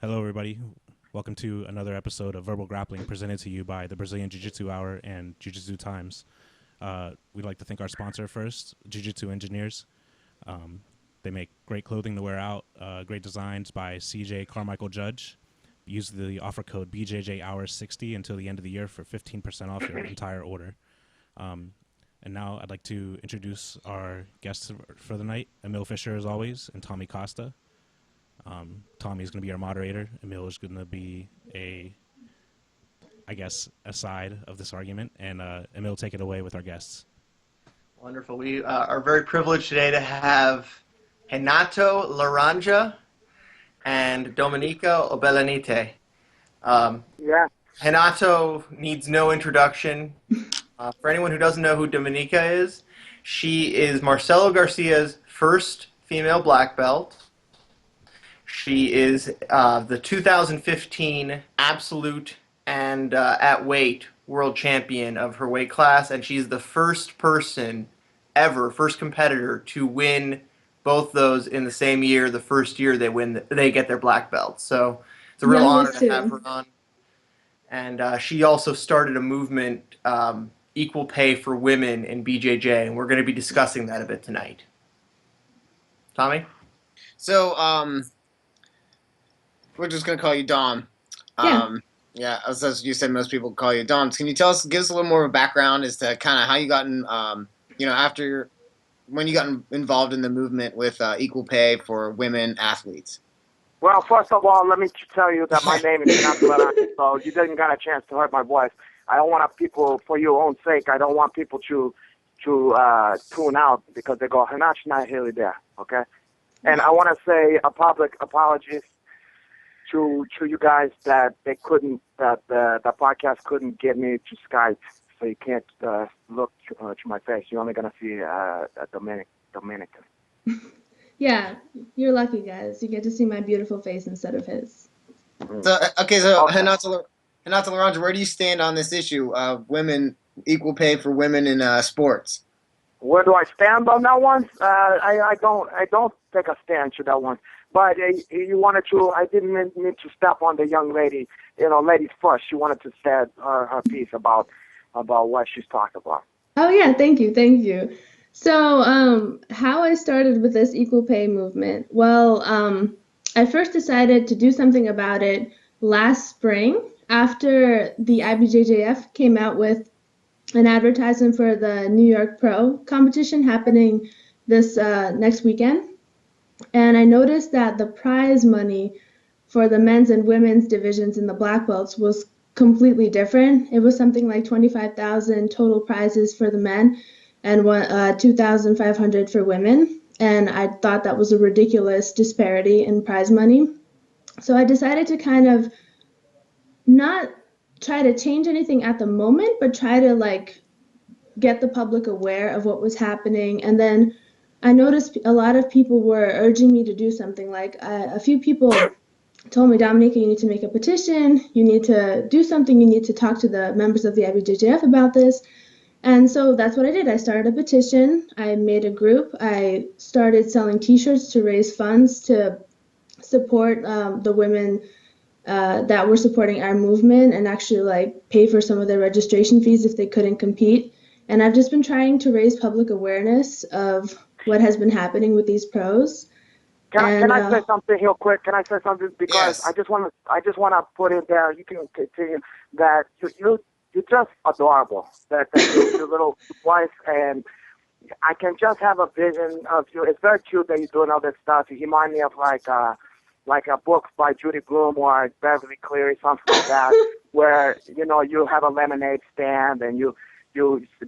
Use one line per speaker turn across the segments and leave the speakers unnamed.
Hello, everybody. Welcome to another episode of Verbal Grappling presented to you by the Brazilian Jiu-Jitsu Hour and Jiu-Jitsu Times. We'd like to thank our sponsor first, Jiu-Jitsu Engineers. They make great clothing to wear out, great designs by CJ Carmichael Judge. Use the offer code BJJHours60 until the end of the year for 15% off your entire order. And now I'd like to introduce our guests for the night, Emil Fisher as always, and Tommy Costa. Tommy's going to be our moderator. Emil is going to be a side of this argument. And Emil, take it away with our guests.
Wonderful. We are very privileged today to have Renato Laranja and Dominica Obelanite. Renato needs no introduction. For anyone who doesn't know who Dominica is, she is Marcelo Garcia's first female black belt. She is the 2015 absolute and at weight world champion of her weight class, and she's the first person ever, first competitor to win both those in the same year. The first year they get their black belt. So it's a real honor to have her on. And she also started a movement, equal pay for women in BJJ, and we're going to be discussing that a bit tonight. Tommy?
So, we're just going to call you Dom. As you said, most people call you Dom. Can you give us a little more of a background as to kind of how you got when you got involved in the movement with equal pay for women athletes?
Well, first of all, let me tell you that my name is Renato Laranja, so you didn't get a chance to hear my voice. I don't want people, for your own sake, I don't want people to tune out because they go, Renato's not really there, okay? And I want to say a public apology to you guys that the podcast couldn't get me to Skype, so you can't look to my face. You're only going to see a Dominican.
Yeah, you're lucky, guys. You get to see my beautiful face instead of his.
So Renato Laranja, where do you stand on this issue of equal pay for women in sports?
Where do I stand on that one? I don't take a stand to that one. But you wanted to. I didn't need to step on the young lady. Ladies first. She wanted to say her piece about what she's talking about.
Oh yeah, thank you. So how I started with this equal pay movement? Well, I first decided to do something about it last spring after the IBJJF came out with an advertisement for the New York Pro competition happening this next weekend. And I noticed that the prize money for the men's and women's divisions in the black belts was completely different. It was something like $25,000 total prizes for the men and $2,500 for women. And I thought that was a ridiculous disparity in prize money. So I decided to kind of not try to change anything at the moment, but try to get the public aware of what was happening. And then I noticed a lot of people were urging me to do something. A few people told me, Dominica, you need to make a petition. You need to do something. You need to talk to the members of the IBJJF about this. And so that's what I did. I started a petition. I made a group. I started selling T-shirts to raise funds to support the women that were supporting our movement and actually pay for some of their registration fees if they couldn't compete. And I've just been trying to raise public awareness of what has been happening with these pros.
Can I say something real quick? Can I say something? Because
yes.
I just want to put in there. You can continue that you're just adorable. That your little wife, and I can just have a vision of you. It's very cute that you're doing all this stuff. You remind me of like a book by Judy Blume or Beverly Cleary, something like that, where you have a lemonade stand and you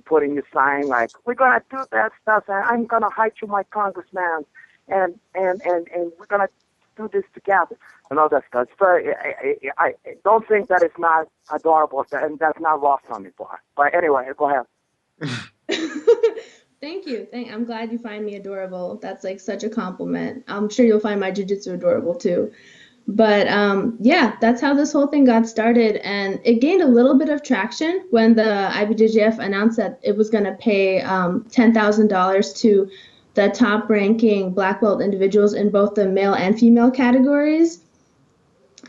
put in your sign like, we're gonna do that stuff, and I'm gonna hide you, my congressman, and we're gonna do this together, and all that stuff. So I don't think that it's not adorable, and that's not lost on me, boy. But anyway, go ahead.
Thank you. I'm glad you find me adorable. That's such a compliment. I'm sure you'll find my jiu-jitsu adorable too. But that's how this whole thing got started, and it gained a little bit of traction when the IBJJF announced that it was going to pay $10,000 to the top-ranking black belt individuals in both the male and female categories.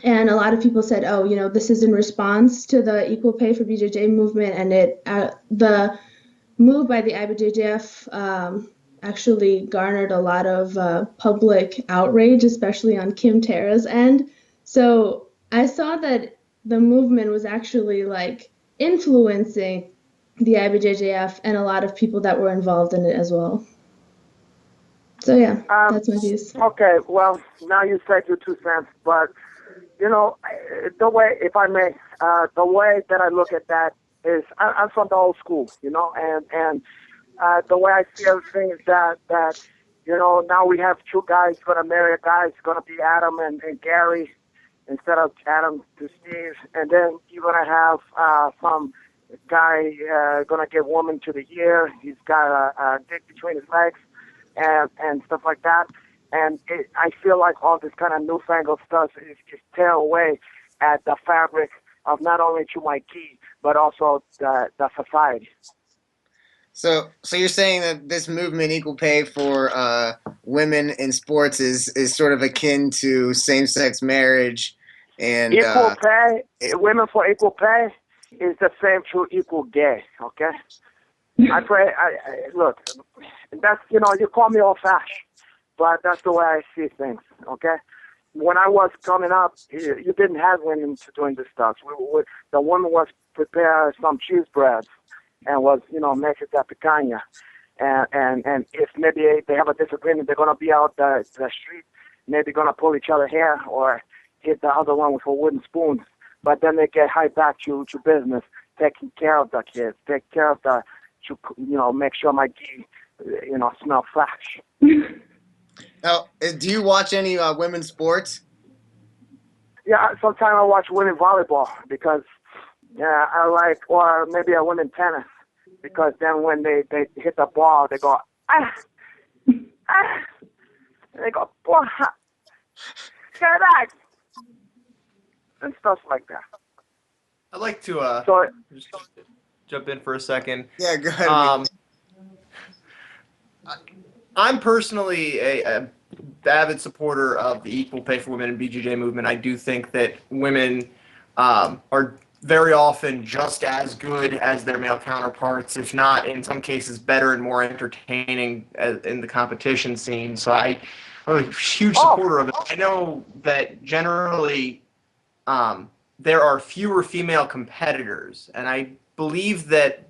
And a lot of people said, oh, this is in response to the equal pay for BJJ movement, and the move by the IBJJF actually garnered a lot of public outrage, especially on Kim Tara's end. So I saw that the movement was actually like influencing the IBJJF and a lot of people that were involved in it as well. So yeah, that's my views.
Okay, well, now you said your 2 cents, but the way, if I may, the way that I look at that is I'm from the old school, and the way I see everything is that now we have 2 guys going to marry a guy. It's going to be Adam and Gary instead of Adam to Steve, and then you're going to have some guy going to get woman to the year. He's got a dick between his legs and stuff like that. And I feel like all this kind of newfangled stuff is just tear away at the fabric of not only Chumaiki, but also the society.
So you're saying that this movement, equal pay for women in sports, is sort of akin to same-sex marriage, and
equal pay. Women for equal pay is the same to equal gay. Okay. I pray. Look. That's you call me old-fashioned, but that's the way I see things. Okay. When I was coming up, you didn't have women doing this stuff. The woman was prepare some cheese breads and was, make it that picanha. And if maybe they have a disagreement, they're going to be out the street, maybe going to pull each other hair or hit the other one with a wooden spoon. But then they get right back to business, taking care of the kids, take care of make sure my ghee, smell fresh.
Now, do you watch any women's sports?
Yeah, sometimes I watch women volleyball because I like, or maybe a women tennis because then when they hit the ball, they go, ah, ah, and they go, boy, get that, and stuff like that.
I'd like to just jump in for a second.
Yeah, go ahead.
I'm personally a avid supporter of the equal pay for women and BJJ movement. I do think that women are very often just as good as their male counterparts, if not in some cases better and more entertaining in the competition scene. So I'm a huge supporter of it. I know that generally there are fewer female competitors, and I believe that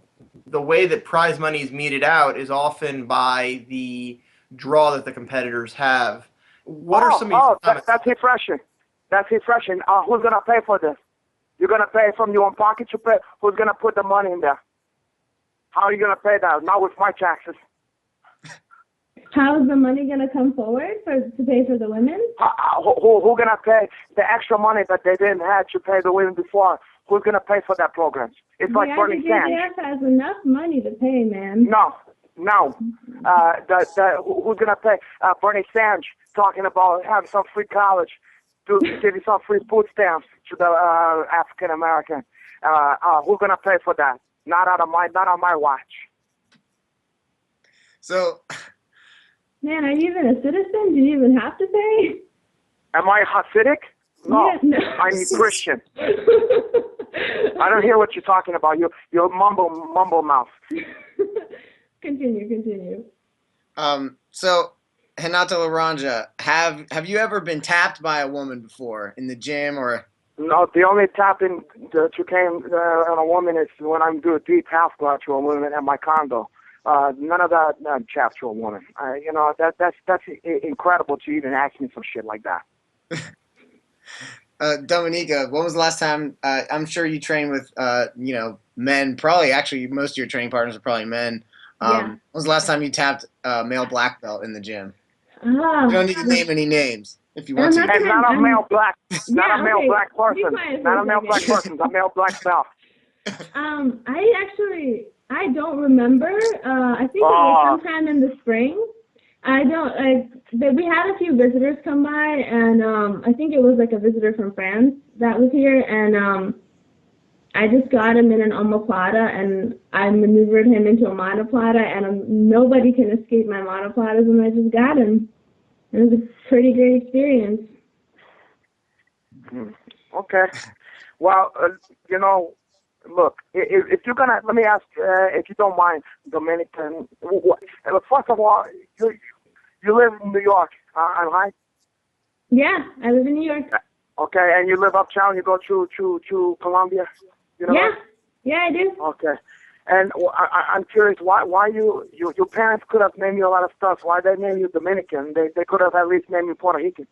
the way that prize money is meted out is often by the draw that the competitors have. What are some of your comments?
That's refreshing. That's refreshing. Who's going to pay for this? You're going to pay from your own pocket? Who's going to put the money in there? How are you going to pay that? Not with my taxes.
How is the money going to come forward to pay for the women?
Who's going to pay the extra money that they didn't have to pay the women before? Who's going to pay for that program? It's like Bernie Sanders.
The IBJJF has enough money to pay, man.
No. Who's going to pay? Bernie Sanders talking about having some free college, giving some free food stamps to the African American. Who's going to pay for that? Not on my watch.
So,
man, are you even a citizen? Do you even have to pay?
Am I Hasidic? No,
yeah, no.
I'm Christian. I don't hear what you're talking about. You mumble mouth.
Continue.
So, Renato Laranja, have you ever been tapped by a woman before in the gym or?
No, the only tapping that you came on a woman is when I'm doing deep half guard to a woman at my condo. None of that chat to a woman. That's incredible to even ask me some shit like that.
Dominica, when was the last time? I'm sure you train with men. Probably, actually, most of your training partners are probably men. When was the last time you tapped a male black belt in the gym? You don't need to name any names if you want to.
And not a male black person. Not a male black person. A male black belt.
I don't remember. I think it was sometime in the spring. We had a few visitors come by, and I think it was like a visitor from France that was here, and I just got him in an omoplata, and I maneuvered him into a monoplata, and nobody can escape my monoplatas, and I just got him. It was a pretty great experience.
Okay. Well, look, if you're gonna, let me ask, if you don't mind, Dominican. First of all, you live in New York, right?
Yeah, I live in New York.
Okay, and you live uptown. You go to Columbia.
Yeah, I do.
Okay. And I'm curious, why your parents could have named you a lot of stuff. Why they named you Dominican? They could have at least named you Puerto Rican.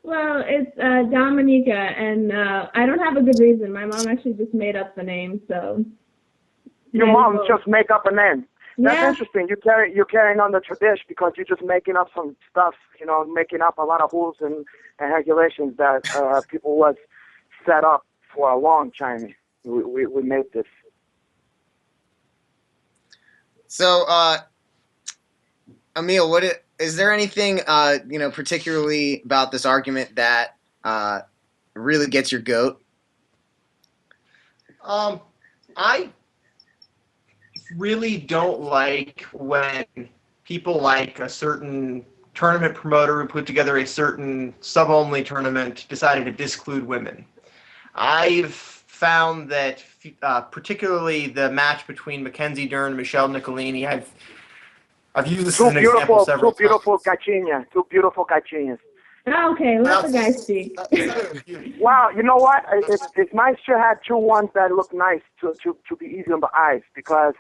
Well, it's Dominica, and I don't have a good reason. My mom actually just made up the name, so.
Your mom just make up a name. That's
Yeah.
interesting. You're carrying on the tradition because you're just making up some stuff. Making up a lot of rules and regulations that people was set up for a long time. We made this.
So, Emil, is there anything particularly about this argument that really gets your goat?
I really don't like when people like a certain tournament promoter who put together a certain sub-only tournament decided to disclude women. I've found that particularly the match between Mackenzie Dern and Michelle Nicolini, I've used this as an example several times.
Two beautiful caixinhas.
Oh, okay, let the guy speak.
Wow, you know what? It's nice to have two ones that look nice to be easy on the eyes because,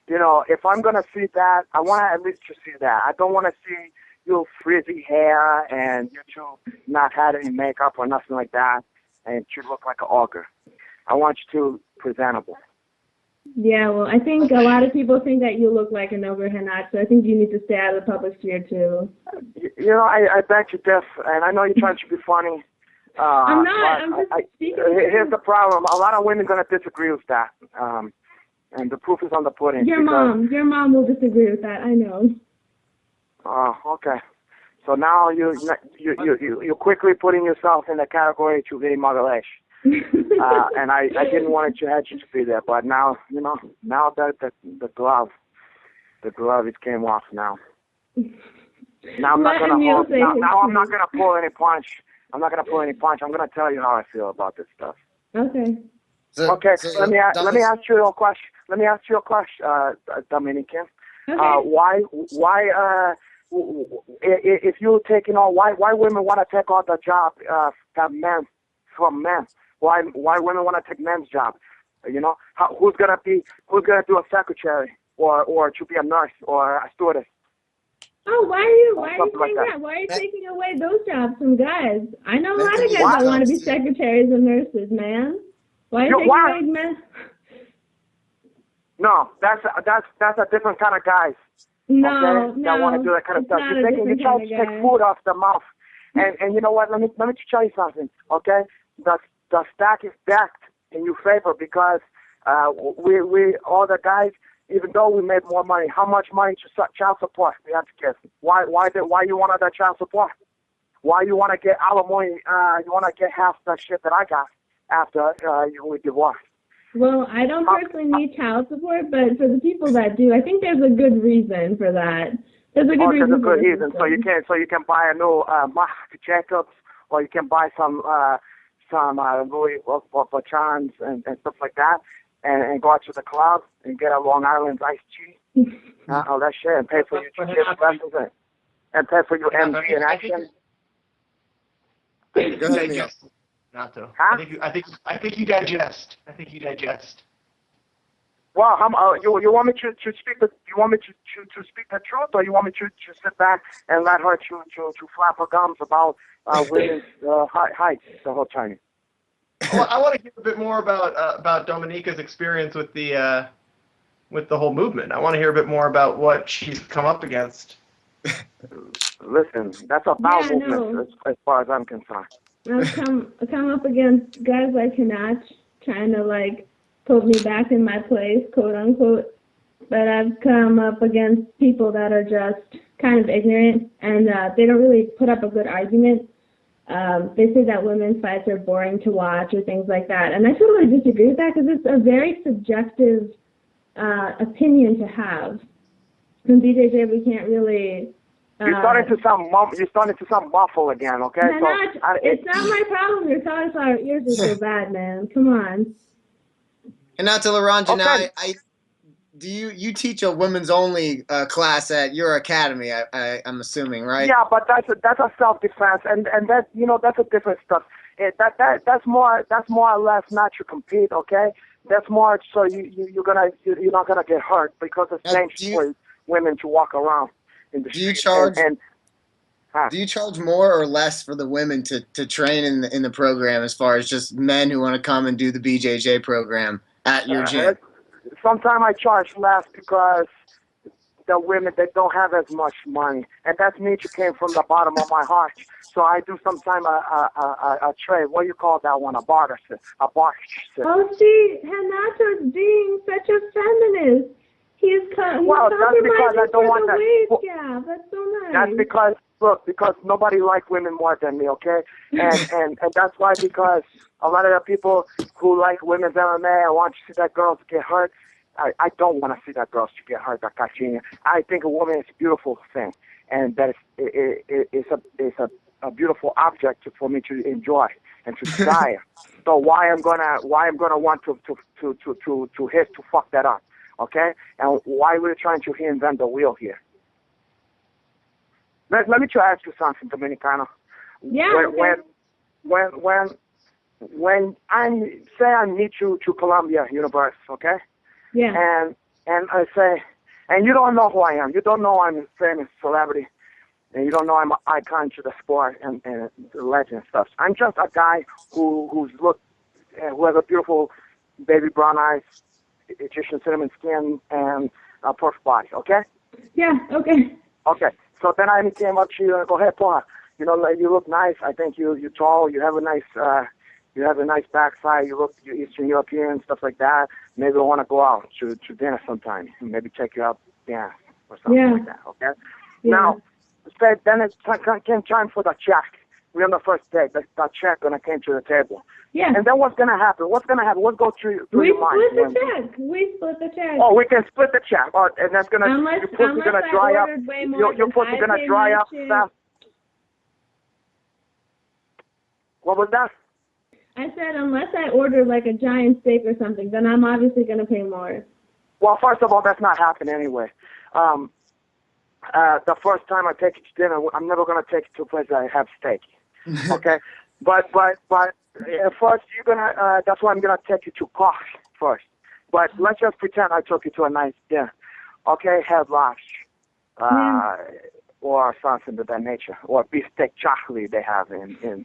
if I'm going to see that, I want to at least to see that. I don't want to see your frizzy hair and you two not had any makeup or nothing like that and you look like an ogre. I want you to presentable.
Yeah, well, I think a lot of people think that you look like an ogre, Renato, so I think you need to stay out of the public sphere, too.
I bet you diff, and I know you're trying to be funny.
I'm not. I'm just speaking.
Here's the problem. A lot of women are going to disagree with that, and the proof is on the pudding.
Your mom will disagree with that, I know.
Oh, okay. So now you're quickly putting yourself in the category to be Magalesh. And I didn't want you to be there, but now now that the glove it came off now. Now I'm not gonna hold. Now I'm not gonna pull any punch. I'm not gonna pull any punch. I'm gonna tell you how I feel about this stuff.
Okay.
So let me ask you a question. Let me ask you a question, Dominican.
Okay.
If you're taking on why women want to take on the job from men? Why women want to take men's job? Who's gonna do a secretary or to be a nurse or a stewardess?
Oh, why are you saying that? Why are you taking away those jobs from guys? I know a lot of guys that want to be secretaries and nurses, man. Why are you taking away men?
No, that's a different kind of guys.
No,
that want to do that kind of stuff. You're trying to take food off the mouth. And you know what? Let me tell you something. Okay, the stack is stacked in your favor because we all the guys, even though we made more money, how much money to child support we have to give? Why you want that child support? Why you want to get alimony? You want to get half the shit that I got after we divorced?
Well, I don't personally need child support, but for the people that do, I think there's a good reason for that. There's a good reason.
There's a good reason. So you can buy a new Marc Jacobs, or you can buy some Louis Vuittons and stuff like that, and go out to the club and get a Long Island iced tea, all that shit, and pay for your jiu-jitsu lessons and pay for your MD in action.
Go ahead, Emil.
Renato.
Huh?
I think you digest.
Well, you want me to speak the speak the truth, or you want me to sit back and let her to flap her gums about women's height the whole time?
Well, I want to hear a bit more about Dominica's experience with the whole movement. I want to hear a bit more about what she's come up against.
Listen, that's a foul movement as far as I'm concerned.
I've come up against guys like Hanach trying to put me back in my place, quote unquote. But I've come up against people that are just kind of ignorant and they don't really put up a good argument. They say that women's fights are boring to watch or things like that. And I totally disagree with that because it's a very subjective opinion to have. In BJJ, we can't really
You're starting to sound muffled again, okay?
It's not my problem. Your cauliflower ears are so bad, man. Come on.
And now to Laranja,
Okay.
now do you teach a women's only class at your academy? I'm assuming, right?
Yeah, but that's a self-defense, and that that's a different stuff. That's more or less not to compete, okay? That's more so you're not gonna get hurt because it's dangerous for women to walk around in the street.
Do you charge more or less for the women to train in the program as far as just men who want to come and do the BJJ program at your gym?
Sometimes I charge less because the women, they don't have as much money, and that's me who came from the bottom of my heart. So I do sometimes a trade. What do you call that one? A barter system.
Oh, see, Renato's being such a feminist. He's
well, that's because I don't want that.
Wage gap. That's so nice.
That's because nobody likes women more than me, okay? And that's why, because a lot of the people who like women's MMA, I want to see that girls get hurt. I don't want to see that girls get hurt, that Caixinha. I think a woman is a beautiful thing, and that it's a beautiful object for me to enjoy and to desire. So why I'm gonna want to fuck that up, okay? And why we're trying to reinvent the wheel here? Let me try to ask you something, Dominicano.
Yeah.
When I meet you to Columbia University, okay?
Yeah.
And I say, and you don't know who I am. You don't know I'm a famous celebrity, and you don't know I'm an icon to the sport and the legend and stuff. I'm just a guy who has a beautiful baby brown eyes, Egyptian cinnamon skin, and a perfect body. Okay?
Yeah. Okay.
Okay. So then I came up to you and I go, hey, Paul, you look nice. I think you're tall. You have a nice backside. You're Eastern European and stuff like that. Maybe I want to go out to dinner sometime. Maybe take you out dance or something like that. Okay.
Yeah.
Now, then it came time for the check. We're on the first date. The check gonna came to the table.
Yeah.
And then what's gonna happen? What's go through your mind?
We split the check.
Oh, we can split the check. Oh, and that's gonna
unless
gonna dry up. Your pussy gonna dry up fast. What was that?
I said unless I order like a giant steak or something, then I'm obviously gonna pay more.
Well, first of all, that's not happening anyway. The first time I take you to dinner, I'm never gonna take you to a place that I have steak. Okay, but first you're gonna. That's why I'm gonna take you to coffee first. But let's just pretend I took you to a nice dinner. Okay, head lunch, or something of that nature, or beefsteak chocolate they have in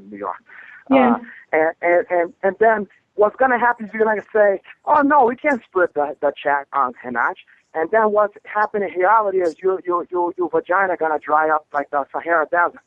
New York.
Yeah.
And then what's gonna happen is you're gonna say, oh no, we can't split the check on Henach. And then what's happening in reality is your vagina gonna dry up like the Sahara Desert,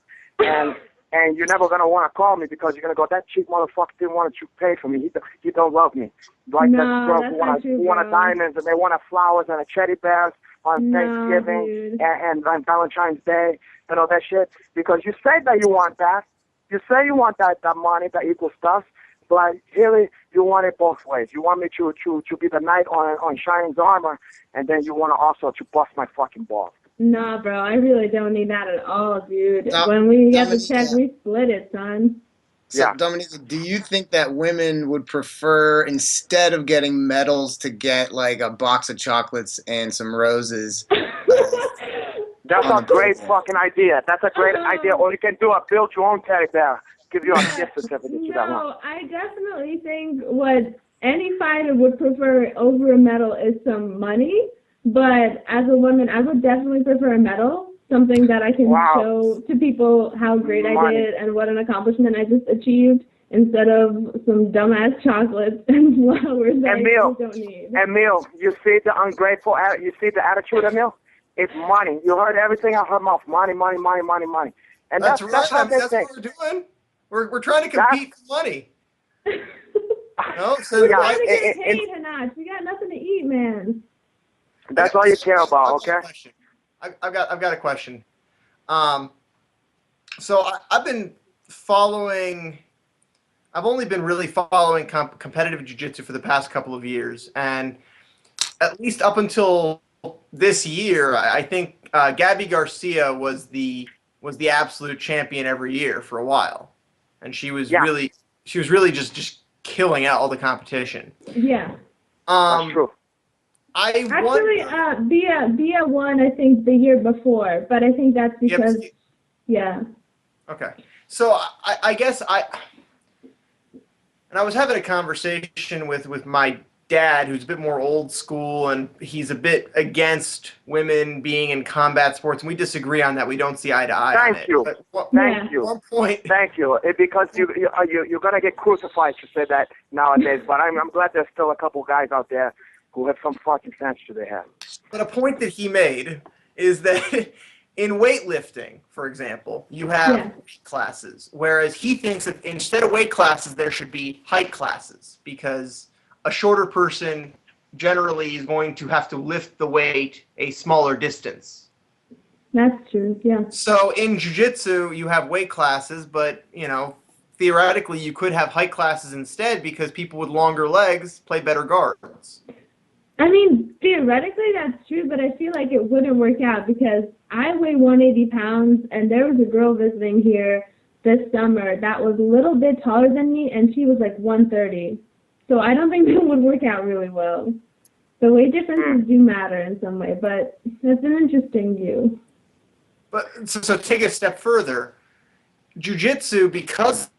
and you're never gonna want to call me because you're gonna go, that cheap motherfucker didn't want to pay for me. He don't love me. Like that girl who want diamonds and they want flowers and a teddy bears on Thanksgiving and on Valentine's Day and all that shit. Because you say that you want that. You say you want that money, that equal stuff. But really, you want it both ways. You want me to be the knight on Shining's armor, and then you want to also to bust my fucking balls.
Nah, bro, I really don't need that at all, dude. When we get the check, we split it, son.
So, Dominica, do you think that women would prefer, instead of getting medals, to get like a box of chocolates and some roses?
That's a great fucking idea. That's a great idea. Or you can build your own teddy bear. Give you a gift certificate to that one.
No, I definitely think what any fighter would prefer over a medal is some money. But as a woman, I would definitely prefer a medal, something that I can show to people how great I did and what an accomplishment I just achieved, instead of some dumbass chocolates and flowers that I don't need.
Emil, you see the ungrateful, you see the attitude, Emil? It's money. You heard everything out of her mouth. Money, money, money, money, money. And that's right. That's what
we're doing. We're trying to compete for money.
No, so we're trying to get paid, Hanach. We got nothing to eat, man.
That's all you care about, okay?
I've got a question. So I've been following. I've only been really following competitive jiu-jitsu for the past couple of years, and at least up until this year, I think Gabby Garcia was the absolute champion every year for a while, and she was really just killing out all the competition.
Yeah.
That's true.
Actually, Bia won, I think, the year before, but I think that's because,
Okay. So I guess and I was having a conversation with my dad, who's a bit more old school, and he's a bit against women being in combat sports, and we disagree on that. We don't see eye to eye on it.
Thank you.
At one point,
Thank you. Because you're gonna get crucified to say that nowadays. But I'm glad there's still a couple guys out there who have some fucking sense to their head.
But a point that he made is that in weightlifting, for example, you have weight classes, whereas he thinks that instead of weight classes, there should be height classes, because a shorter person generally is going to have to lift the weight a smaller distance.
That's true, yeah.
So in jiu-jitsu, you have weight classes, but, theoretically, you could have height classes instead, because people with longer legs play better guards.
I mean, theoretically that's true, but I feel like it wouldn't work out because I weigh 180 pounds, and there was a girl visiting here this summer that was a little bit taller than me, and she was like 130. So I don't think that would work out really well. The weight differences do matter in some way, but that's an interesting view.
But so take a step further. Jiu-jitsu, because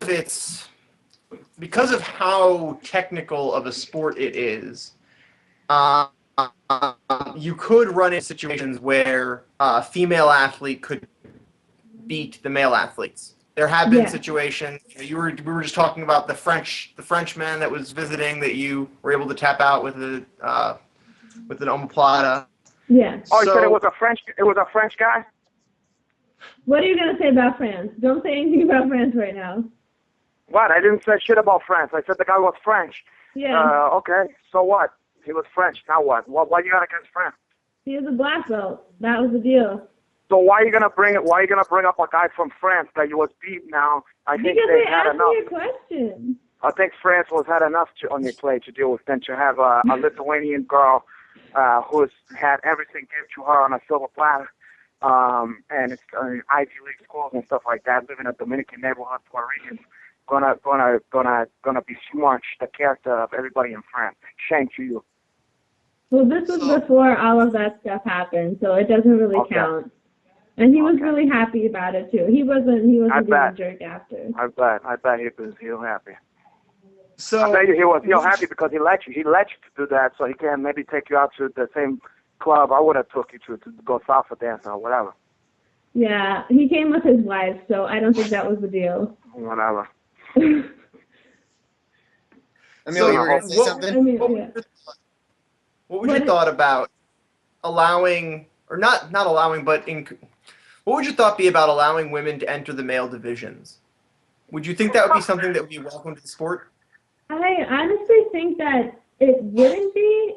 of how technical of a sport it is, you could run into situations where a female athlete could beat the male athletes. There have been situations. We were just talking about the Frenchman that was visiting that you were able to tap out with an omoplata.
Yeah.
Oh, you said it was a French guy?
What are you gonna say about France? Don't say anything about France right now.
What? I didn't say shit about France. I said the guy was French.
Yeah.
Okay. So what? He was French. Now what? What you got against France?
He was a black belt. That was the deal.
So why are you gonna bring up a guy from France that you was beat now? I think
because
they
they
had
asked
enough.
me a question.
I think France had enough on your plate to deal with than to have a Lithuanian girl who's had everything given to her on a silver platter, and it's Ivy League schools and stuff like that. Live in a Dominican neighborhood, Puerto Ricans, gonna besmirch the character of everybody in France. Shame to you.
Well, this was before all of that stuff happened, so it doesn't really count. And he was really happy about it too. He wasn't being a jerk after.
I bet he was happy.
So
I bet you he was happy because he let you to do that, so he can maybe take you out to the same club I would have took you to go salsa dancing or whatever.
Yeah, he came with his wife, so I don't think that was the deal.
Whatever.
Emil, you were going to say something?
What was your thought about allowing, or not allowing, but what would your thought be about allowing women to enter the male divisions? Would you think that would be something that would be welcome to the sport?
I honestly think that it wouldn't be,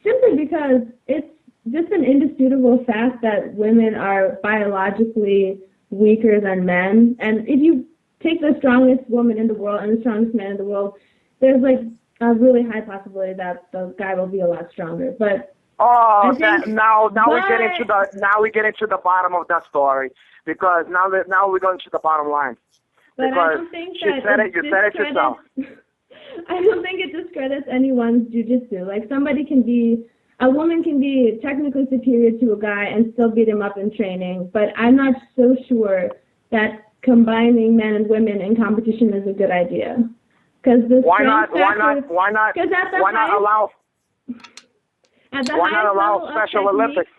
simply because it's just an indisputable fact that women are biologically weaker than men. And if you take the strongest woman in the world and the strongest man in the world, there's like a really high possibility that the guy will be a lot stronger. But
now we get into the bottom of that story, because now we're going to the bottom line.
But
because
I don't think
you said it yourself.
I don't think it discredits anyone's jiu-jitsu. Like a woman can be technically superior to a guy and still beat him up in training, but I'm not so sure that combining men and women in competition is a good idea. Why not allow
Special Olympics?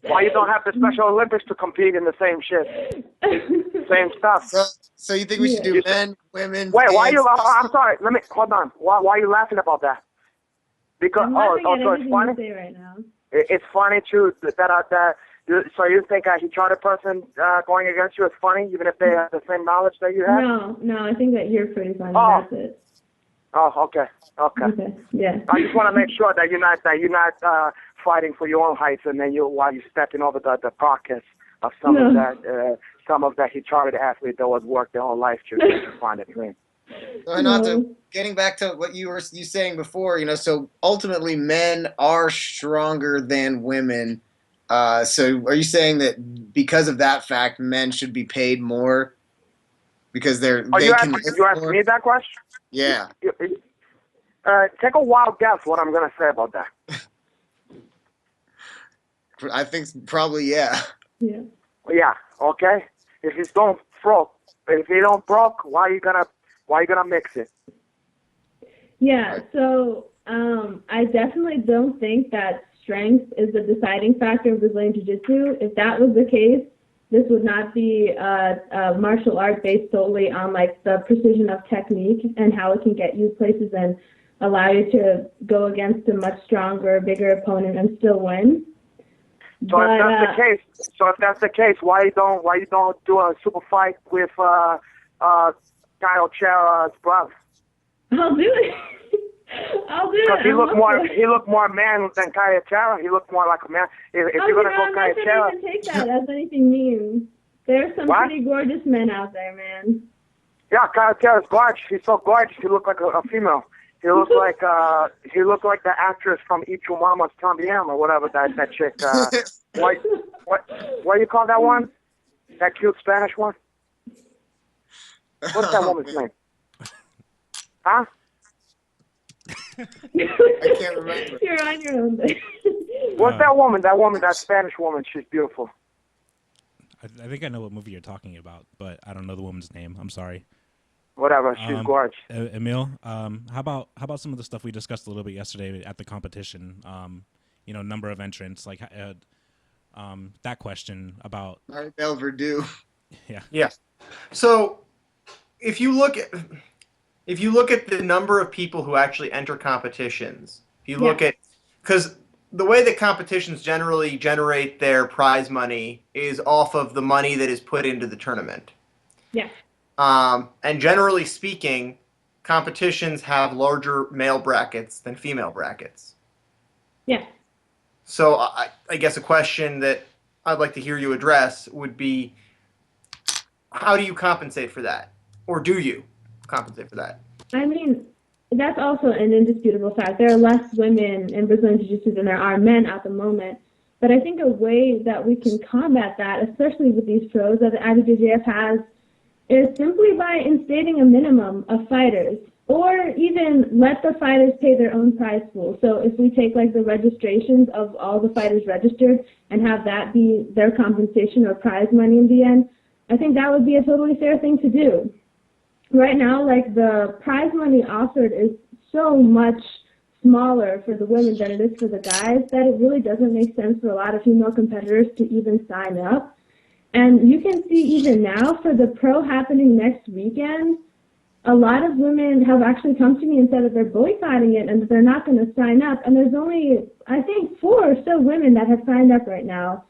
Why you don't have the Special Olympics to compete in the same shit? Same stuff.
So you think we should do men, women?
Wait, why you? I'm sorry. Hold on. Why are you laughing about that? Because so it's funny.
Right now.
It's funny too that so you think a charted person going against you is funny, even if they have the same knowledge that you have?
No, I think that you're pretty funny. That's it.
Oh, okay.
Yeah.
I just want to make sure that you're not fighting for your own heights, and then while you're stepping over the carcass of some of that he charted athlete that was worked their whole life to find a dream.
So Renato, getting back to what you saying before, so ultimately men are stronger than women. So are you saying that because of that fact, men should be paid more because they can lift
you asked
more?
me that question?
Yeah.
Take a wild guess what I'm going to say about that.
I think probably yeah.
Yeah.
Yeah, okay? If you don't broke, why you gonna mix it?
Yeah, so I definitely don't think that strength is the deciding factor of Brazilian Jiu-Jitsu. If that was the case, this would not be a martial art based solely on like the precision of technique and how it can get you places and allow you to go against a much stronger, bigger opponent and still win.
So if that's the case, why you don't do a super fight with Kyle Chera's brother?
I'll do it. I'll do it.
Because he looked more man than Kyle Chera. He looked more like a man. If you're gonna go Kyle Chera,
I'm not gonna even take that as anything mean. There's some pretty gorgeous men out there, man.
Yeah, Kyle Chera's gorgeous. He's so gorgeous. He looked like a female. He looked like the actress from Ichu Mama's También or whatever that chick. What do you call that one? That cute Spanish one? What's that woman's name? Huh?
I can't remember.
You're on your own there.
What's that woman? That Spanish woman. She's beautiful.
I think I know what movie you're talking about, but I don't know the woman's name. I'm sorry.
Whatever. She's gorgeous.
Emil, how about some of the stuff we discussed a little bit yesterday at the competition? Number of entrants, like that question about
Belvedere.
Yeah.
Yeah. So if you look at the number of people who actually enter competitions, if you look at, because the way that competitions generally generate their prize money is off of the money that is put into the tournament.
Yeah.
And generally speaking, competitions have larger male brackets than female brackets.
Yeah.
So I guess a question that I'd like to hear you address would be, how do you compensate for that? Or do you compensate for that?
I mean, that's also an indisputable fact. There are less women in Brazilian Jiu-Jitsu than there are men at the moment. But I think a way that we can combat that, especially with these pros that the IBJJF has, is simply by instating a minimum of fighters, or even let the fighters pay their own prize pool. So if we take like the registrations of all the fighters registered and have that be their compensation or prize money in the end, I think that would be a totally fair thing to do. Right now, like the prize money offered is so much smaller for the women than it is for the guys that it really doesn't make sense for a lot of female competitors to even sign up. And you can see even now for the pro happening next weekend, a lot of women have actually come to me and said that they're boycotting it and that they're not going to sign up. And there's only, I think, 4 or so women that have signed up right now.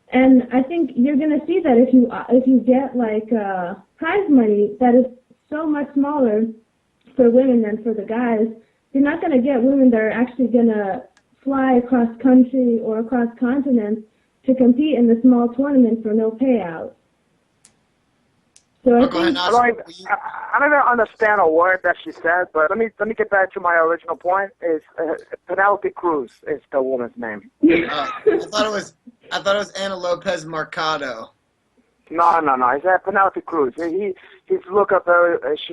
And I think you're going to see that if you get like prize money that is so much smaller for women than for the guys, you're not going to get women that are actually going to fly across country or across continents to compete in the small tournament for no payout. So I think
I don't even understand a word that she said, but let me get back to my original point. Is Penelope Cruz is the woman's name?
I thought it was Ana Lopez Mercado.
No. It's Penelope Cruz. She's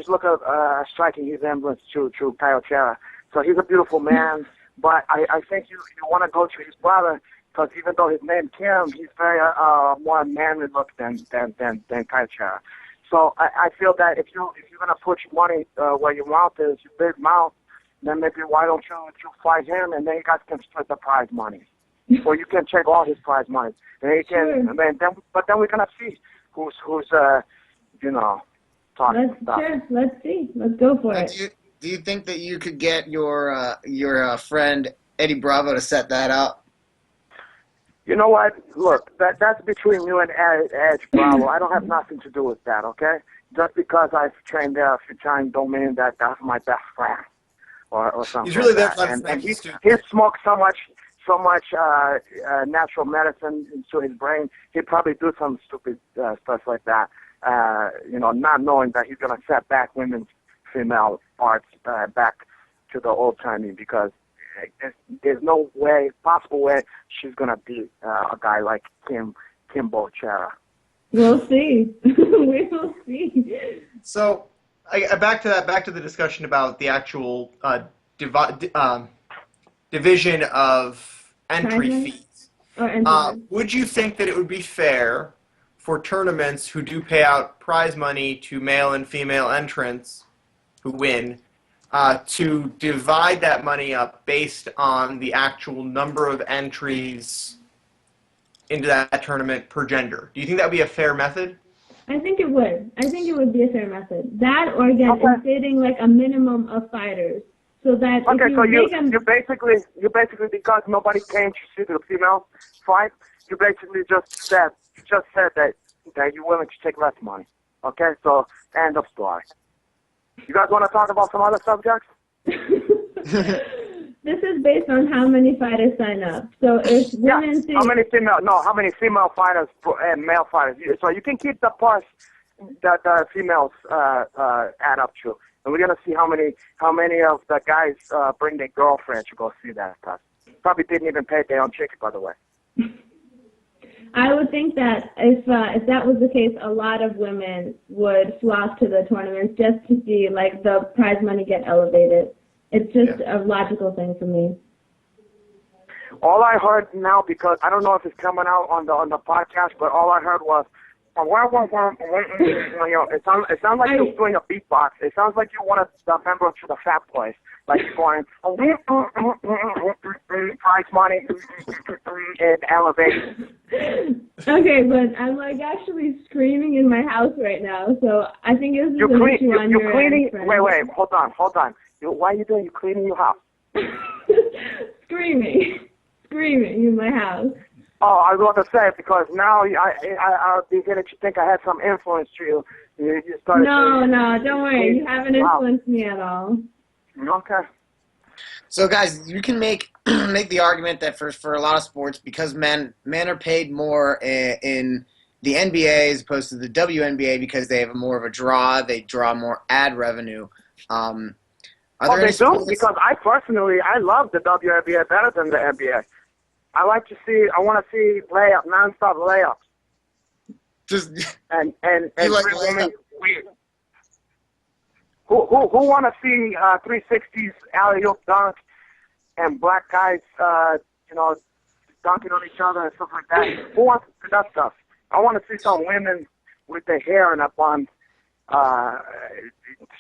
a striking resemblance to Kyle Chera. So he's a beautiful man, but I think you want to go to his brother, because even though his name Kim, he's very more manly look than Kyle Chera. So I feel that if you're gonna put your money where your mouth is, your big mouth, then maybe why don't you fight him, and then you guys can split the prize money, or you can take all his prize money. And you can, but then we're gonna see who's talking stuff.
Sure, let's see. Let's go for it.
Do you think that you could get your friend Eddie Bravo to set that up?
You know what? Look, that's between you and Edge Bravo. I don't have nothing to do with that, okay? Just because I've trained there a few times don't mean that that's my best friend or something.
He's really
like
that.
And he smoked so much natural medicine into his brain, he'd probably do some stupid stuff like that, not knowing that he's going to set back women's female parts back to the old timey, because there's no way, possible way, she's gonna beat a guy like Kimbo Chera.
We'll see. We will see.
So, back to the discussion about the actual division of entry
Prize
fees.
or entry.
Would you think that it would be fair for tournaments who do pay out prize money to male and female entrants who win to divide that money up based on the actual number of entries into that tournament per gender? Do you think that would be a fair method?
I think it would. I think it would be a fair method. That, or again, instating like a minimum of fighters, so that
Okay, so you basically because nobody came to see the female fight, you basically just said that you're willing to take less money. Okay, so end of story. You guys want to talk about some other subjects?
This is based on how many fighters sign up. So if women see
how many female fighters and male fighters. So you can keep the parts that the females add up to, and we're gonna see how many of the guys bring their girlfriend to go see that stuff. Probably didn't even pay their own ticket, by the way.
I would think that if that was the case, a lot of women would flock to the tournaments just to see like the prize money get elevated. It's just a logical thing for me.
All I heard now, because I don't know if it's coming out on the podcast, but all I heard was, it sounds like you're doing a beatbox. It sounds like you want to member to the Fat Boys, like you're going prize money and elevation.
Okay, but I'm like actually screaming in my house right now, so I think this is an issue on your
cleaning.
end,
Wait, hold on. Why are you doing? You cleaning your house?
Screaming in my house.
Oh, I was going to say, because now I'll be getting to think I had some influence to you. You started.
No, don't worry. You haven't influenced me at all.
Okay.
So, guys, you can make the argument that for a lot of sports, because men are paid more in the NBA as opposed to the WNBA because they have more of a draw. They draw more ad revenue.
They do? Because I love the WNBA better than the NBA. I want to see nonstop layups. And
you like
women. Who want to see 360s, alley-oop dunk, and black guys, dunking on each other and stuff like that? Who wants to see that stuff? I want to see some women with their hair in a bun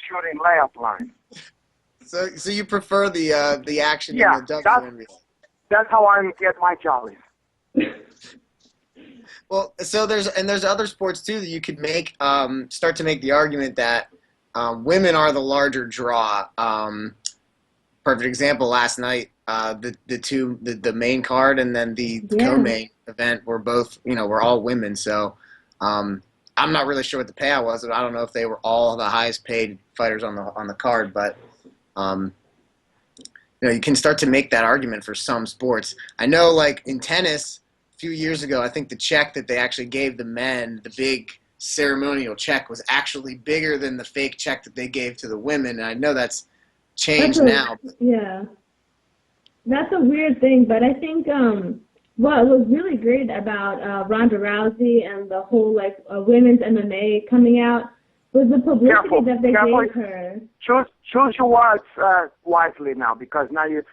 shooting layup lines.
So you prefer the action in the WNBA?
That's how I get my jollies.
Well, so there's other sports too that you could make start to make the argument that women are the larger draw. Perfect example last night, the main card and then the co-main event were both were all women. So I'm not really sure what the payout was. I don't know if they were all the highest paid fighters on the card, but you can start to make that argument for some sports. I know, like in tennis, a few years ago, I think the check that they actually gave the men, the big ceremonial check, was actually bigger than the fake check that they gave to the women. And I know that's changed now.
Yeah. That's a weird thing, but I think what was really great about Ronda Rousey and the whole women's MMA coming out was the publicity that they gave her.
Choose your words wisely now, because now you're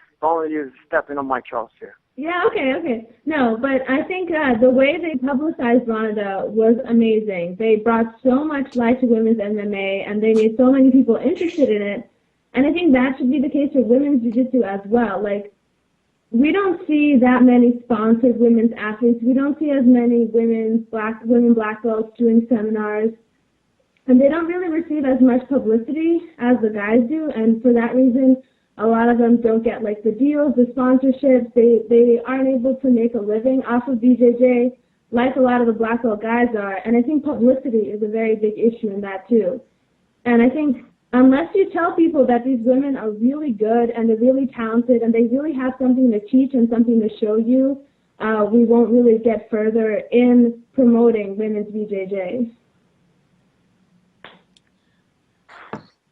stepping on my toes here.
Yeah, okay. No, but I think the way they publicized Ronda was amazing. They brought so much light to women's MMA, and they made so many people interested in it. And I think that should be the case for women's jiu-jitsu as well. Like, we don't see that many sponsored women's athletes. We don't see as many women black belts doing seminars. And they don't really receive as much publicity as the guys do, and for that reason, a lot of them don't get the deals, the sponsorships. They aren't able to make a living off of BJJ like a lot of the black belt guys are. And I think publicity is a very big issue in that too. And I think unless you tell people that these women are really good and they're really talented and they really have something to teach and something to show you, we won't really get further in promoting women's BJJ.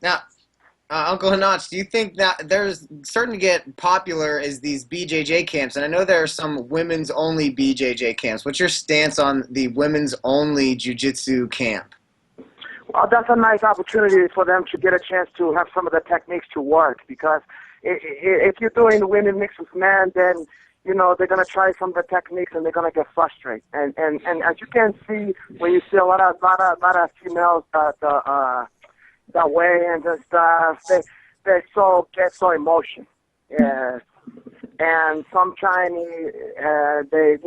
Now, Uncle Hanach, do you think that there's starting to get popular is these BJJ camps? And I know there are some women's only BJJ camps. What's your stance on the women's only jiu-jitsu camp?
Well, that's a nice opportunity for them to get a chance to have some of the techniques to work, because if you're doing the women mixed with men, then you know they're gonna try some of the techniques and they're gonna get frustrated. And as you can see, when you see a lot of females that way and stuff, they get so emotional. Yeah. And some Chinese, they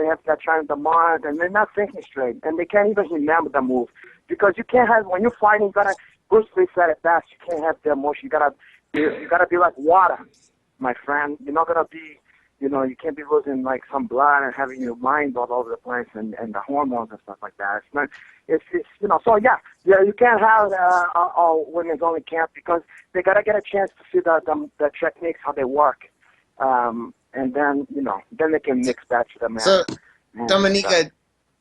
have that Chinese demand, and they're not thinking straight, and they can't even remember the move, because you can't have, when you're fighting, Bruce Lee said it best, you can't have the emotion. You gotta be like water, my friend. You're not gonna be, you can't be losing like some blood and having your mind all over the place and the hormones and stuff like that. It's not, so you can't have a women's only camp, because they gotta get a chance to see the techniques, how they work. And then they can mix that to the man.
So, Dominica,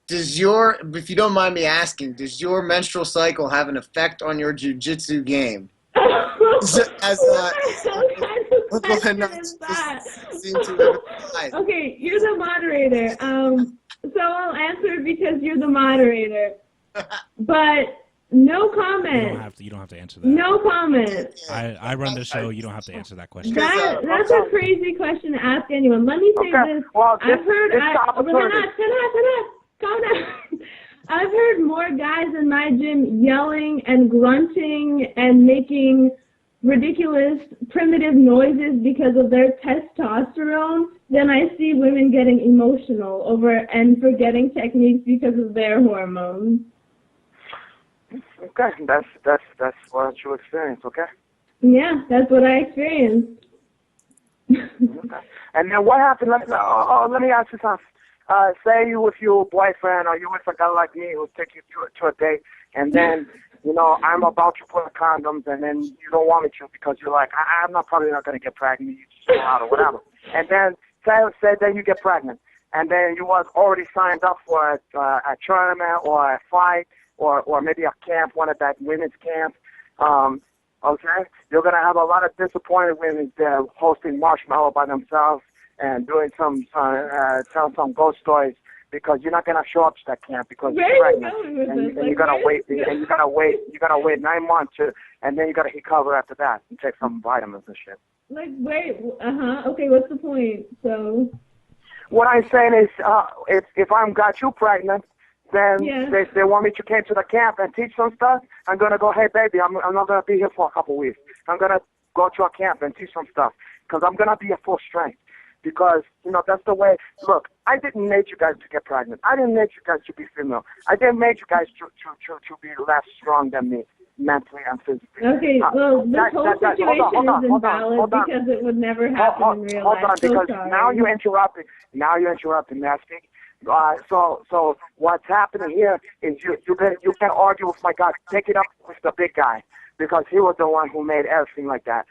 if you don't mind me asking, does your menstrual cycle have an effect on your jiu-jitsu game?
What kind of question is that? Okay, you're the moderator. So I'll answer because you're the moderator. But no comment.
You don't have to answer that.
No comment.
I run the show. You don't have to answer that question.
That's a crazy question to ask anyone. Let me say this.
Well,
I've heard. Calm down. I've heard more guys in my gym yelling and grunting and making ridiculous primitive noises because of their testosterone than I see women getting emotional over and forgetting techniques because of their hormones.
Okay, that's what you experience, okay?
Yeah, that's what I experienced.
Okay. And then what happened? Let me ask you something. Say you with your boyfriend, or you with a guy like me who take you to a date, and then I'm about to put condoms, and then you don't want me to because you're like, I'm probably not going to get pregnant. You just go out or whatever. And then say that you get pregnant, and then you was already signed up for a tournament or a fight or maybe a camp, one of that women's camp. Okay, you're going to have a lot of disappointed women there hosting marshmallow by themselves and doing telling some ghost stories, because you're not gonna show up to that camp because you're pregnant, and you gotta wait, and you gotta wait 9 months and then you gotta recover after that and take some vitamins and shit.
Okay, what's the point? So
what I'm saying is, if I'm got you pregnant, then they want me to come to the camp and teach some stuff. I'm gonna go, hey baby, I'm not gonna be here for a couple weeks. I'm gonna go to a camp and teach some stuff, because I'm gonna be at full strength. Because, that's the way. Look, I didn't make you guys to get pregnant. I didn't make you guys to be female. I didn't make you guys to be less strong than me, mentally and physically.
Okay, well, this whole situation is invalid because it would never happen in real life.
Hold on, because now you're interrupting. Now you're interrupting. May I speak? So what's happening here is you can argue with my guy. Take it up with the big guy, because he was the one who made everything like that.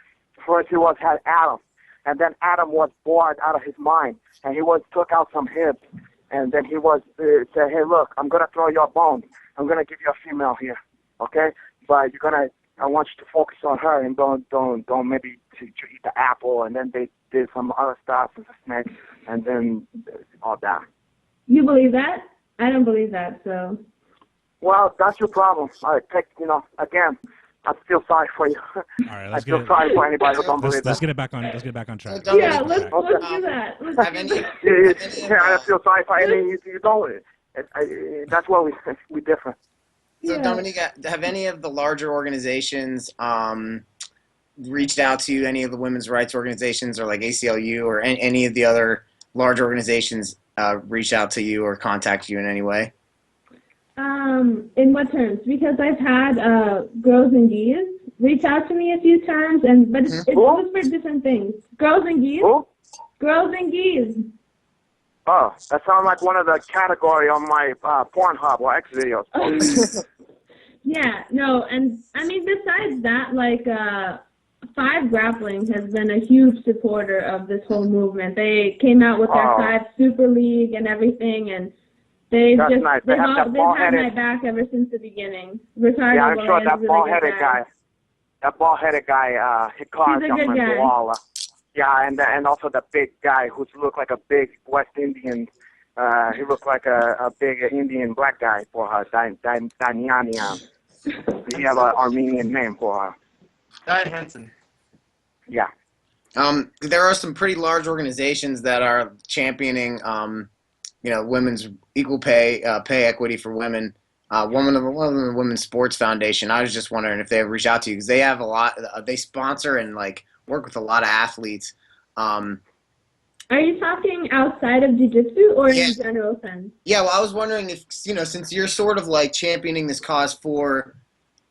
First, had Adam. And then Adam was bored out of his mind, and he took out some hips, and then he said, hey, look, I'm going to throw you a bone. I'm going to give you a female here, okay? But I want you to focus on her, and don't maybe to eat the apple, and then they did some other stuff with the snake, and then all that.
You believe that? I don't believe that, so.
Well, that's your problem. Again, I feel sorry for you.
All right,
I feel sorry for anybody who don't believe that.
Let's get it back on track.
Yeah, let's do that.
I feel sorry for you. You don't. That's why we different.
So, Dominica, have any of the larger organizations reached out to you? Any of the women's rights organizations, or like ACLU, or any of the other large organizations reach out to you or contact you in any way?
In what terms? Because I've had Girls and Geese reach out to me a few times, but it was for different things. Girls and Geese?
Who?
Girls and Geese.
Oh, that sounds like one of the category on my Pornhub or X videos.
Yeah, no, and I mean, besides that, Five Grappling has been a huge supporter of this whole movement. They came out with their Five Super League and everything, and they've had my back ever since the beginning.
Yeah, I'm sure that bald-headed guy. that bald-headed guy, Hikar
He's a good guy.
Jamandwala. Yeah, and also the big guy who looked like a big West Indian. He looked like a big Indian black guy for her, Danyanian. He have an Armenian name for her.
Diane Henson.
Yeah.
There are some pretty large organizations that are championing, women's equal pay equity for women. One of them, the Women's Sports Foundation. I was just wondering if they ever reach out to you because they have a lot. They sponsor and work with a lot of athletes.
Are you talking outside of jiu-jitsu or in general sense?
Yeah, well, I was wondering if, since you're sort of championing this cause for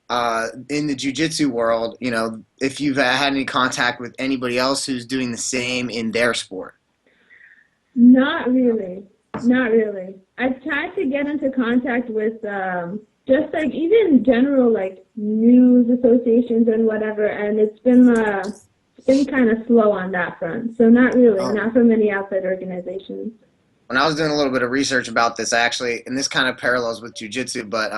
in the jiu-jitsu world, if you've had any contact with anybody else who's doing the same in their sport.
Not really. Not really. I've tried to get into contact with just even general news associations and whatever, and it's been kind of slow on that front. So not really, not from any outside organizations.
When I was doing a little bit of research about this, actually, and this kind of parallels with jiu-jitsu, but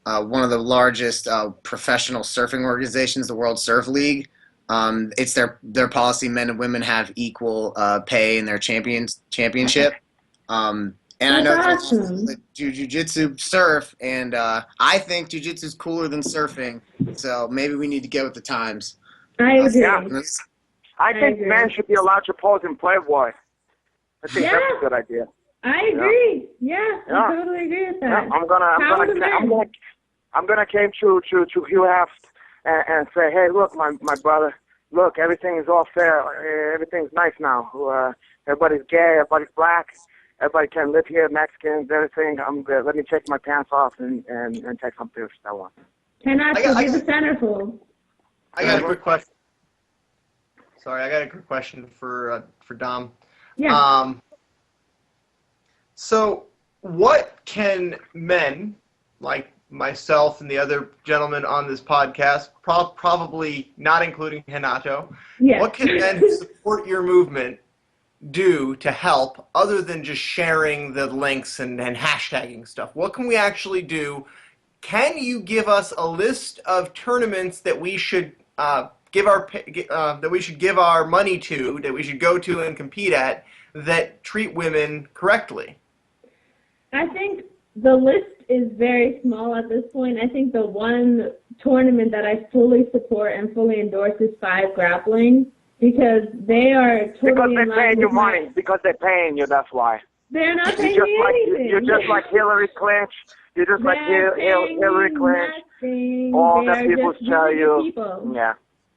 one of the largest professional surfing organizations, the World Surf League, it's their policy: men and women have equal pay in their championship. And I know
awesome.
jiu-jitsu surf, and I think jiu-jitsu is cooler than surfing. So maybe we need to get with the times.
I agree.
Yeah. I think men should be allowed to pose in Playboy. I think that's a good idea.
I agree. Yeah, I totally agree with that.
Yeah, I'm gonna came to Hugh Heft and say, hey, look, my brother, look, everything is all fair. Everything's nice now. Everybody's gay. Everybody's black. Everybody can live here. Mexicans, everything. I'm good. Let me take my pants off and take some pictures. I want.
Cannot be the centerfold.
I got a quick question. Sorry, I got a quick question for Dom.
Yeah.
So what can men like myself and the other gentlemen on this podcast, probably not including Renato, what can men who support your movement do to help other than just sharing the links and hashtagging stuff? What can we actually do? Can you give us a list of tournaments that we should give our money to, that we should go to and compete at, that treat women correctly?
I think the list is very small at this point. I think the one tournament that I fully support and fully endorse is Grappling, because they are totally
because they're paying you money. Because they're paying you, that's why.
They're not paying me anything.
You're just like Hillary Clinton. You're just like Hillary Clinton. All that people tell you.
People.
Yeah.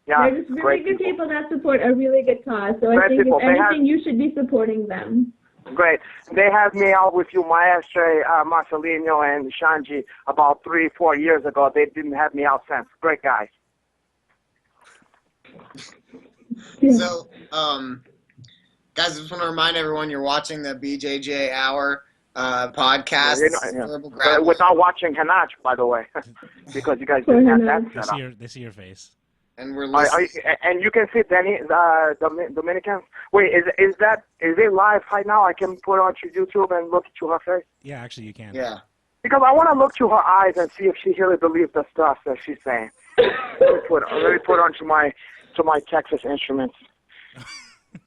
They're just really good people that support a really good cause. So I think if anything, you should be supporting them.
Great. They had me out with you, Maestre Marcelino and Shanji, about 3-4 years ago. They didn't have me out since. Great guys.
So, guys, I just want to remind everyone you're watching the BJJ Hour podcast.
Without watching Hanach, by the way, because you guys didn't have that set up.
They see your face.
And we're listening.
And you can see Danny, the Dominicans. Wait, is it live right now? I can put it on YouTube and look to her face.
Yeah, actually, you can.
Yeah.
Because I want to look to her eyes and see if she really believes the stuff that she's saying. Let me put onto my Texas Instruments.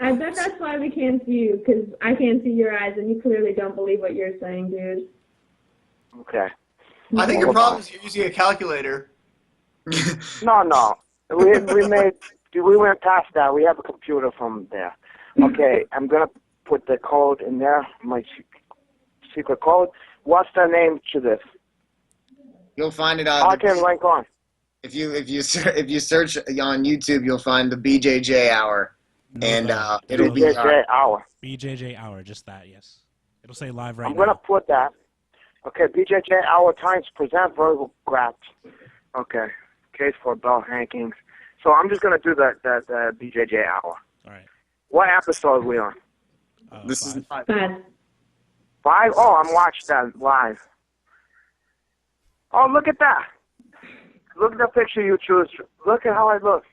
I bet that's why we can't see you, because I can't see your eyes, and you clearly don't believe what you're saying, dude.
Okay.
I think your problem is you're using a calculator.
No. We went past that. We have a computer from there. Okay, I'm gonna put the code in there, my secret code. What's the name to this?
You'll find it
I can link on.
If you search on YouTube, you'll find the BJJ Hour, and it'll be
BJJ Hour.
BJJ Hour, just that, yes. It'll say live right now.
I'm gonna put that. Okay, BJJ Hour Times present verbal graps. Okay, case for belt rankings. So I'm just gonna do the BJJ Hour.
All right.
What episode are we on?
This is
5.
5? Oh, I'm watching that live. Oh, look at that. Look at the picture you choose. Look at how I look.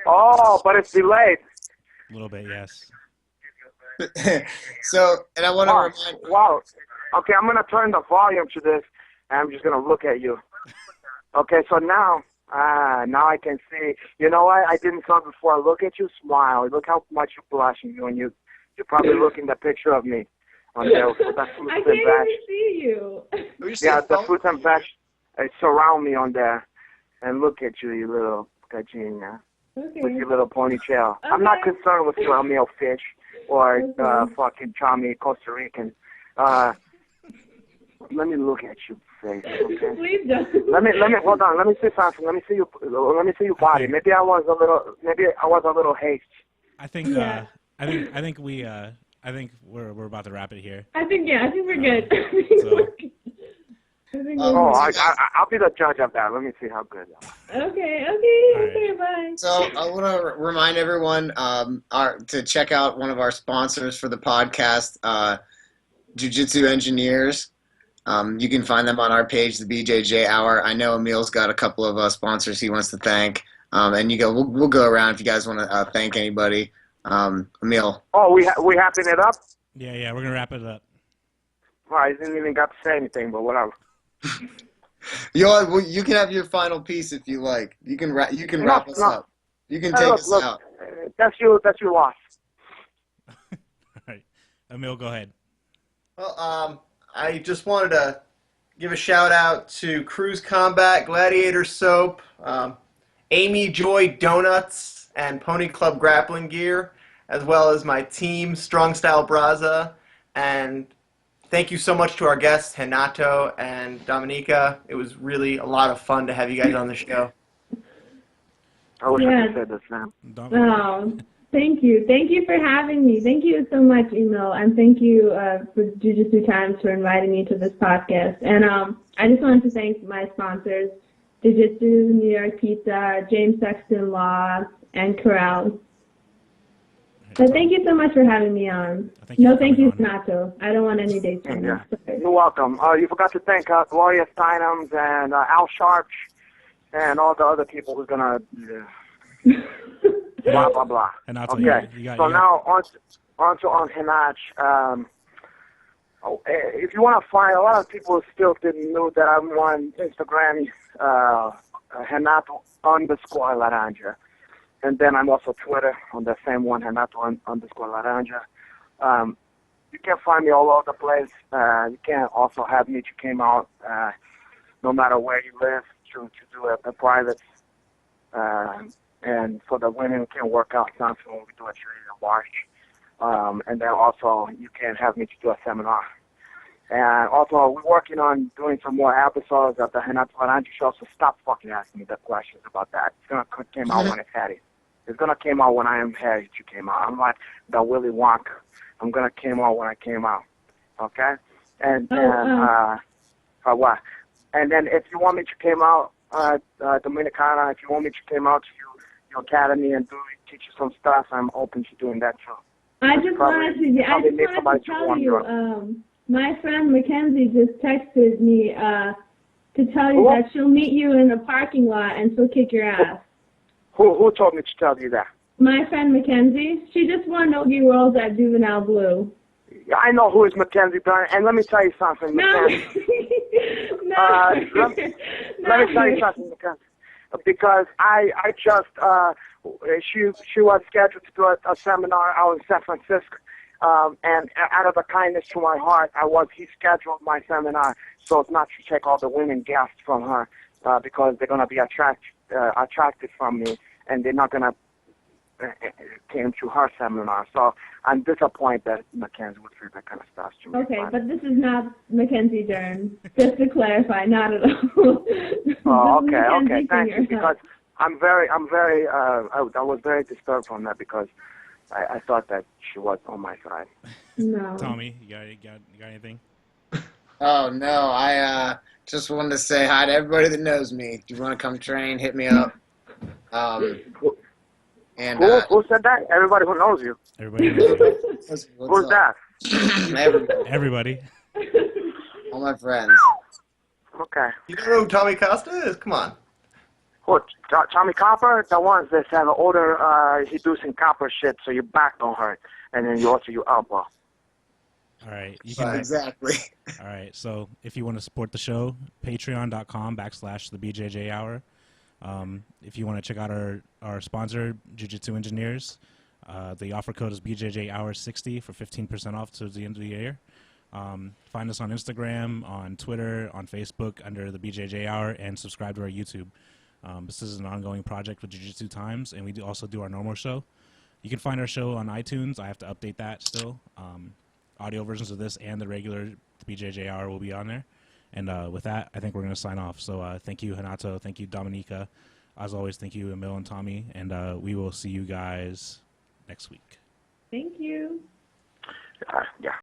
Oh, but it's delayed.
A little bit, yes.
So, and I want to remind.
Wow. Okay, I'm gonna turn the volume to this, and I'm just gonna look at you. Okay, so now I can see. You know what? I didn't saw before. Look at you, smile. Look how much you're blushing when you're probably looking at the picture of me on there with that fruits
I
and
can't
veg.
even see you.
Yeah, the fruits and veg surround me on there, and look at you, you little gallina.
Okay.
With your little ponytail. I'm not concerned with your male fish or fucking chummy Costa Rican. Let me look at your face, okay?
Please don't.
Let me hold on. Let me see something. Let me see your body. Maybe I was a little hasty.
I think
Yeah.
I think we're about to wrap it here.
I think we're good.
So-
I'll be the judge of that. Let me see how good.
Okay, bye.
So I want to remind everyone to check out one of our sponsors for the podcast, Jiu-Jitsu Engineers. You can find them on our page, the BJJ Hour. I know Emil's got a couple of sponsors he wants to thank, and we'll go around if you guys want to thank anybody. Emil.
Oh, we wrapping it up?
Yeah, we're gonna wrap it up.
Well, I didn't even got to say anything, but whatever.
You can have your final piece if you like. You can wrap us up. You can take us out.
That's your loss.
All right, Emil, go ahead.
Well, I just wanted to give a shout out to Cruise Combat, Gladiator Soap, Amy Joy Donuts, and Pony Club Grappling Gear, as well as my team, Strong Style Braza, and thank you so much to our guests, Renato and Dominica. It was really a lot of fun to have you guys on the show.
I wish I could say the same.
Oh, thank you. Thank you for having me. Thank you so much, Emil, and thank you for Jiu-Jitsu Times for inviting me to this podcast. And I just wanted to thank my sponsors, Jiu-Jitsu, New York Pizza, James Sexton Law, and Corral. So thank you so much for having me on. Thank you, Renato. I don't want any dates from you.
You're welcome. You forgot to thank Gloria Steinem and Al Sharp and all the other people who's gonna blah blah blah. Okay. Now on Hinach. If you want to find, a lot of people still didn't know that I'm on Instagram, Renato _Laranja. And then I'm also Twitter on the same one, Renato _Laranja. You can find me all over the place. You can also have me to came out, no matter where you live, to do a private. And for the women, we can work out something when we do a training in March. And then also you can have me to do a seminar. And also we're working on doing some more episodes of the Renato Laranja show, so stop fucking asking me the questions about that. It's going to come out when it's ready. It's going to come out when I am ready to came out. I'm like the Willy Wonka. I'm going to come out when I came out. Okay? And then, what? And then if you want me to come out, Dominicana, if you want me to come out to your academy and teach you some stuff, I'm open to doing that too.
I just wanted to tell you, my friend Mackenzie just texted me to tell you that she'll meet you in the parking lot and she'll kick your ass.
Who told me to tell you that?
My friend Mackenzie. She just won Nogi Worlds at Juvenile Blue.
I know who is Mackenzie, and let me tell you something, Mackenzie. Let me tell you something, Mackenzie. Because I just, she was scheduled to do a seminar out in San Francisco. And out of the kindness to my heart, he scheduled my seminar so as not to take all the women guests from her, because they're going to be attracted from me, and they're not going to came to her seminar. So I'm disappointed that Mackenzie would say that kind of stuff to me.
Okay, but this is not Mackenzie Dern. Just to clarify, not at all.
Oh, okay. Thank you. Because I was very disturbed from that because I thought that she was on my side.
No.
Tommy, you got anything?
Oh no, I just wanted to say hi to everybody that knows me. If you want to come train, hit me up. And
who said that? Everybody who knows you.
Everybody knows you.
Who's that?
Everybody.
All my friends.
Okay.
You don't know who Tommy Costa is? Come on.
What, Tommy Copper? The ones that have older, he do some copper shit, so your back don't hurt, and then you also your elbow.
All right. You
But-
can
Exactly.
All right. So if you want to support the show, patreon.com/the BJJ Hour. If you want to check out our sponsor, Jiu-Jitsu Engineers, the offer code is BJJ Hour 60 for 15% off to the end of the year. Find us on Instagram, on Twitter, on Facebook under the BJJ Hour, and subscribe to our YouTube. This is an ongoing project with Jiu-Jitsu Times, and we also do our normal show. You can find our show on iTunes. I have to update that still. Audio versions of this and the regular BJJ Hour will be on there. And with that, I think we're going to sign off. So thank you, Renato. Thank you, Dominica. As always, thank you, Emil and Tommy. And we will see you guys next week.
Thank you.
Yeah.